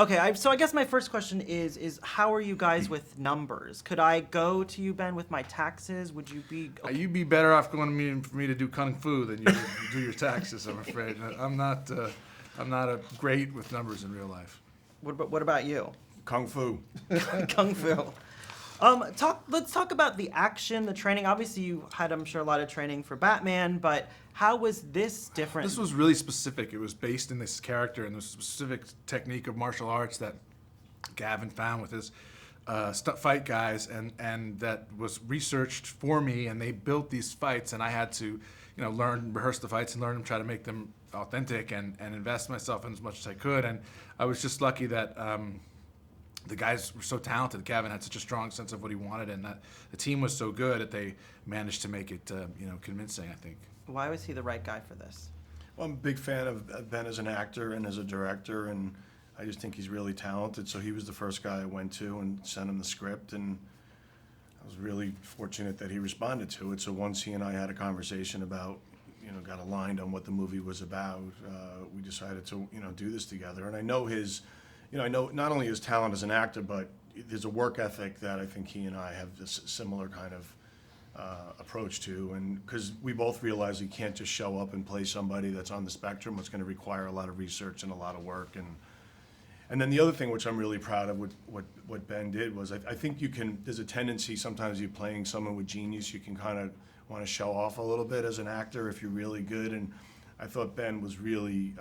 Okay, so I guess my first question is how are you guys with numbers? Could I go to you, Ben, with my taxes? Would you be okay? You'd be better off going to me for me to do kung fu than you do your taxes. I'm afraid. I'm not a great with numbers in real life. What about you? Kung Fu. Kung Fu. Let's talk about the action, the training. Obviously, you had, I'm sure, a lot of training for Batman, but how was this different? This was really specific. It was based in this character and the specific technique of martial arts that Gavin found with his fight guys, and that was researched for me. And they built these fights, and I had to, rehearse the fights and learn them, try to make them authentic, and invest myself in as much as I could. And I was just lucky that. The guys were so talented. Gavin had such a strong sense of what he wanted, and that the team was so good that they managed to make it, convincing, I think. Why was he the right guy for this? Well, I'm a big fan of Ben as an actor and as a director, and I just think he's really talented. So he was the first guy I went to and sent him the script, and I was really fortunate that he responded to it. So once he and I had a conversation about, got aligned on what the movie was about, we decided to, do this together. And I know I know not only his talent as an actor, but there's a work ethic that I think he and I have this similar kind of approach to. And because we both realize you can't just show up and play somebody that's on the spectrum. It's going to require a lot of research and a lot of work. And then the other thing, which I'm really proud of, what Ben did was I think there's a tendency sometimes you're playing someone with genius, you can kind of want to show off a little bit as an actor if you're really good. And I thought Ben was really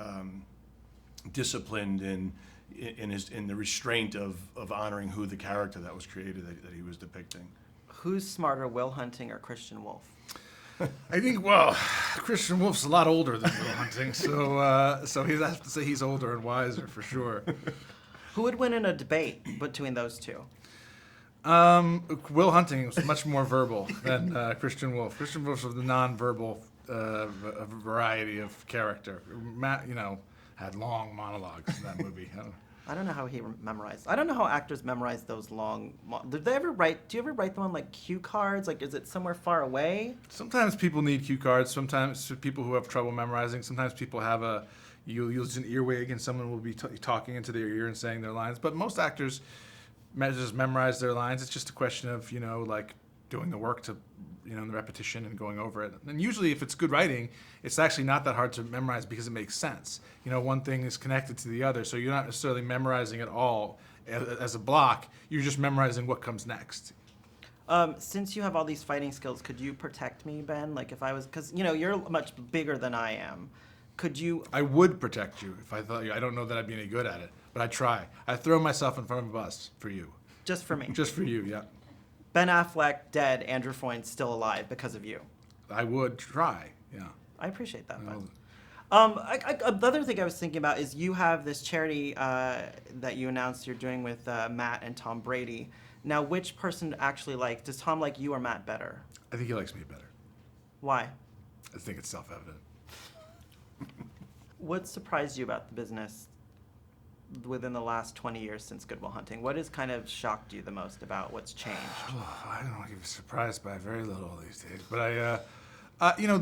disciplined in the restraint of honoring who the character that was created that he was depicting. Who's smarter, Will Hunting or Christian Wolf? I think, Christian Wolf's a lot older than Will Hunting, so he has to say he's older and wiser for sure. Who would win in a debate between those two? Will Hunting was much more verbal than Christian Wolf. Christian Wolf's of the non-verbal variety of character. Matt, had long monologues in that movie. I don't know how he memorized. I don't know how actors memorize those long. Do you ever write them on like cue cards? Like, is it somewhere far away? Sometimes people need cue cards. Sometimes people who have trouble memorizing. Sometimes people have you'll use an earwig and someone will be talking into their ear and saying their lines. But most actors just memorize their lines. It's just a question of doing the work to the repetition and going over it. And usually if it's good writing, it's actually not that hard to memorize because it makes sense. One thing is connected to the other, so you're not necessarily memorizing it all as a block. You're just memorizing what comes next. Since you have all these fighting skills, could you protect me, Ben? Like if I was, because you're much bigger than I am. Could you? I would protect you if I thought you. I don't know that I'd be any good at it, but I'd try. I'd throw myself in front of a bus for you. Just for me? Just for you, yeah. Ben Affleck dead, Andrew Freund still alive because of you. I would try, yeah. I appreciate that, Ben. The other thing I was thinking about is you have this charity that you announced you're doing with Matt and Tom Brady. Now, which person actually does Tom like you or Matt better? I think he likes me better. Why? I think it's self-evident. What surprised you about the business within the last 20 years since Good Will Hunting? What has kind of shocked you the most about what's changed? I don't know. I'm surprised by very little these days. But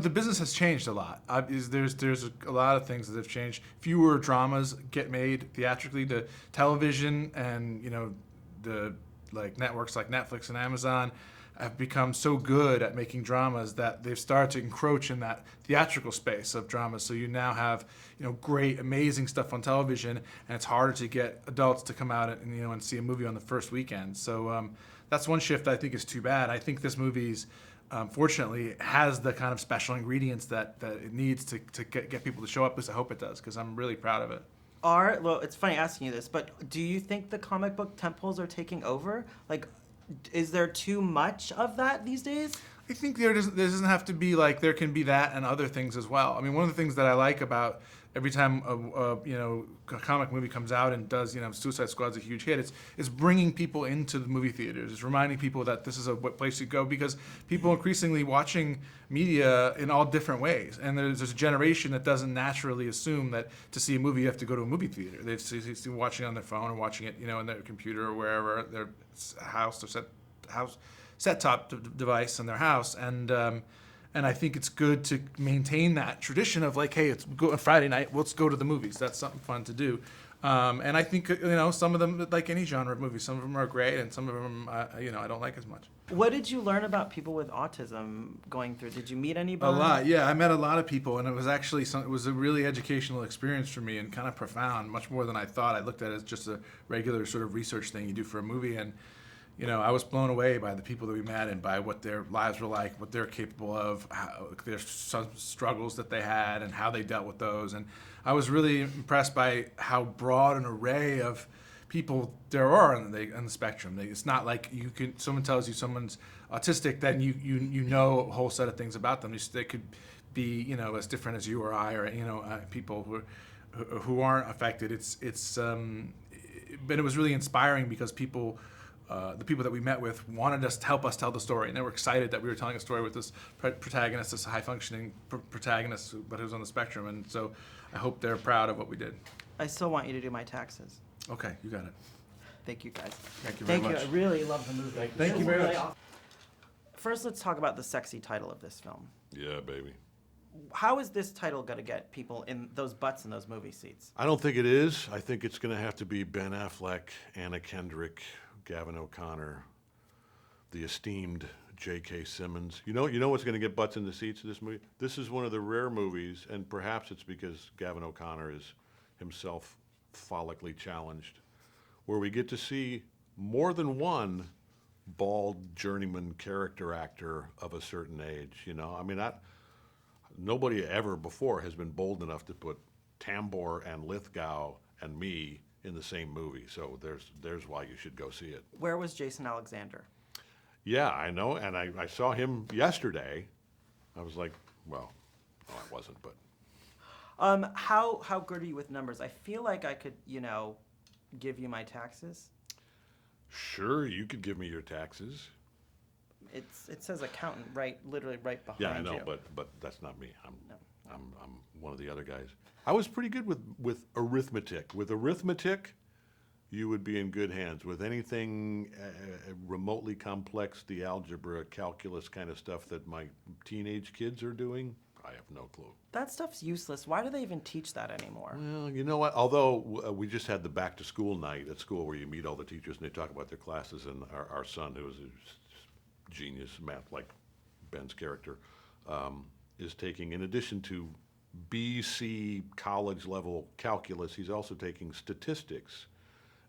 the business has changed a lot. There's a lot of things that have changed. Fewer dramas get made theatrically. The television and the networks like Netflix and Amazon have become so good at making dramas that they've started to encroach in that theatrical space of dramas. So you now have, great, amazing stuff on television, and it's harder to get adults to come out and see a movie on the first weekend. So that's one shift I think is too bad. I think this movie's, fortunately, has the kind of special ingredients that it needs to get people to show up. At least I hope it does, because I'm really proud of it. Well, it's funny asking you this, but do you think the comic book temples are taking over? Is there too much of that these days? I think there doesn't have to be there can be that and other things as well. I mean, one of the things that I like about every time a comic movie comes out and does, Suicide Squad's a huge hit, it's bringing people into the movie theaters. It's reminding people that this is a place to go, because people are increasingly watching media in all different ways. And there's a generation that doesn't naturally assume that to see a movie you have to go to a movie theater. They see watching it on their phone or watching it, in their computer or wherever, their house or set-top device in their house. And And I think it's good to maintain that tradition of like, hey, it's Friday night, let's go to the movies. That's something fun to do. And I think, some of them, like any genre of movie, some of them are great and some of them, I don't like as much. What did you learn about people with autism going through? Did you meet A anybody? lot, yeah. I met a lot of people, and it was actually it was a really educational experience for me and kind of profound, much more than I thought. I looked at it as just a regular sort of research thing you do for a movie, and I was blown away by the people that we met and by what their lives were like, what they're capable of, their some struggles that they had, and how they dealt with those. And I was really impressed by how broad an array of people there are on the spectrum. It's not like someone tells you someone's autistic, then you know a whole set of things about them. They could be as different as you or I, or people who aren't affected. But it was really inspiring because the people that we met with wanted us to help us tell the story, and they were excited that we were telling a story with this protagonist, this high-functioning protagonist, but who's on the spectrum. And so I hope they're proud of what we did. I still want you to do my taxes. Okay, you got it. Thank you, guys. Thank you very much. I really love the movie. Thank you very much. Awesome. First, let's talk about the sexy title of this film. Yeah, baby. How is this title going to get people in those butts in those movie seats? I don't think it is. I think it's going to have to be Ben Affleck, Anna Kendrick, Gavin O'Connor, the esteemed J.K. Simmons. You know what's going to get butts in the seats of this movie? This is one of the rare movies, and perhaps it's because Gavin O'Connor is himself follically challenged, where we get to see more than one bald journeyman character actor of a certain age. Nobody ever before has been bold enough to put Tambor and Lithgow and me in the same movie. So there's why you should go see it. Where was Jason Alexander? Yeah, I know, and I saw him yesterday. I was like, well, no, I wasn't, but. How good are you with numbers? I feel like I could, give you my taxes. Sure, you could give me your taxes. It says accountant literally right behind you. Yeah, I know, but that's not me. I'm one of the other guys. I was pretty good with arithmetic. With arithmetic, you would be in good hands. With anything remotely complex, the algebra, calculus kind of stuff that my teenage kids are doing, I have no clue. That stuff's useless. Why do they even teach that anymore? Well, you know what? Although we just had the back-to-school night at school where you meet all the teachers and they talk about their classes, and our son, who is a genius math, like Ben's character, is taking, in addition to BC college-level calculus, he's also taking statistics.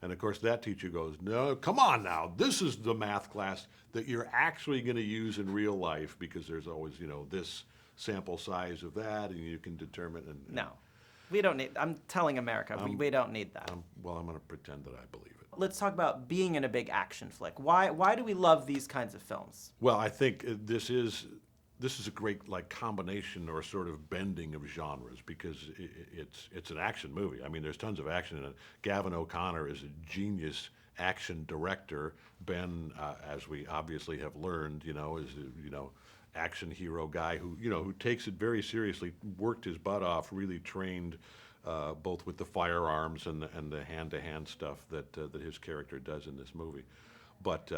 And, of course, that teacher goes, no, come on now. This is the math class that you're actually going to use in real life, because there's always, this sample size of that, and you can determine. No, we don't need. I'm telling America, we don't need that. I'm going to pretend that I believe it. Let's talk about being in a big action flick. Why do we love these kinds of films? Well, I think this is a great combination or sort of bending of genres, because it's an action movie. I mean, there's tons of action in it. Gavin O'Connor is a genius action director. Ben, as we obviously have learned, is action hero guy who takes it very seriously, worked his butt off, really trained both with the firearms and the hand-to-hand stuff that his character does in this movie. But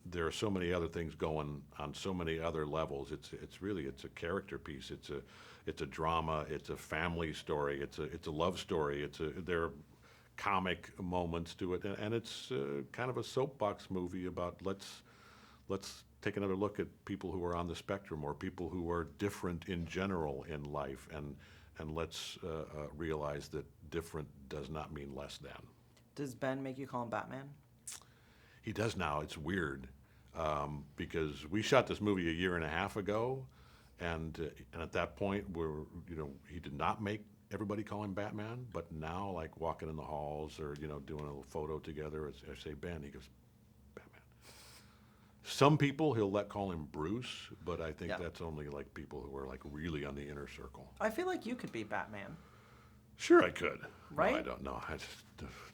there are so many other things going on so many other levels. It's a character piece. It's a drama. It's a family story. It's a love story. There are comic moments to it, and it's kind of a soapbox movie about let's take another look at people who are on the spectrum, or people who are different in general in life, and let's realize that different does not mean less than. Does Ben make you call him Batman? He does now. It's weird, because we shot this movie a year and a half ago, and at that point, he did not make everybody call him Batman, but now, like walking in the halls or doing a little photo together, I say Ben, he goes, Batman. Some people he'll let call him Bruce, but I think that's only like people who are like really on the inner circle. I feel like you could be Batman. Sure, I could. Right? No, I don't know.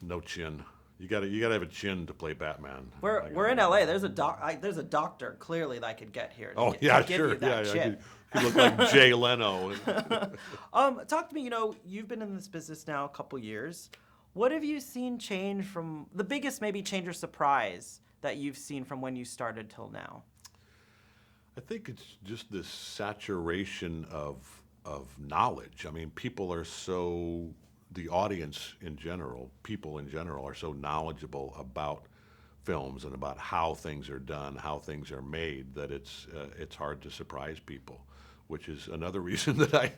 No chin. You gotta have a chin to play Batman. We're in LA. There's a doctor clearly that I could get here. Oh to yeah, give sure. You that Yeah, chin. you look like Jay Leno. Talk to me. You've been in this business now a couple years. What have you seen change from the biggest maybe change or surprise that you've seen from when you started till now? I think it's just this saturation of knowledge. I mean, people are so, the audience in general, people in general, are so knowledgeable about films and about how things are done, how things are made, that it's hard to surprise people. Which is another reason that I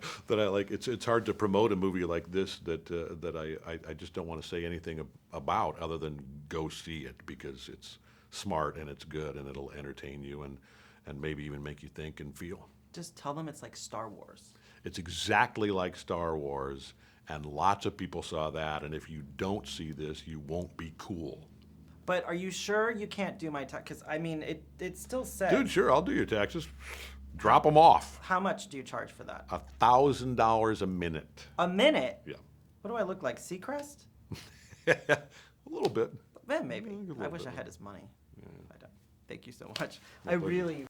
like. It's hard to promote a movie like this that I just don't want to say anything about other than go see it, because it's smart and it's good and it'll entertain you and maybe even make you think and feel. Just tell them it's like Star Wars. It's exactly like Star Wars, and lots of people saw that. And if you don't see this, you won't be cool. But are you sure you can't do my tax? Because I mean, it still says. Dude, sure, I'll do your taxes. Drop them off. How much do you charge for that? $1,000 a minute. A minute? Yeah. What do I look like, Seacrest? A little bit. Then maybe. A little I wish bit. I had his money. I don't. Thank you so much. My I pleasure. really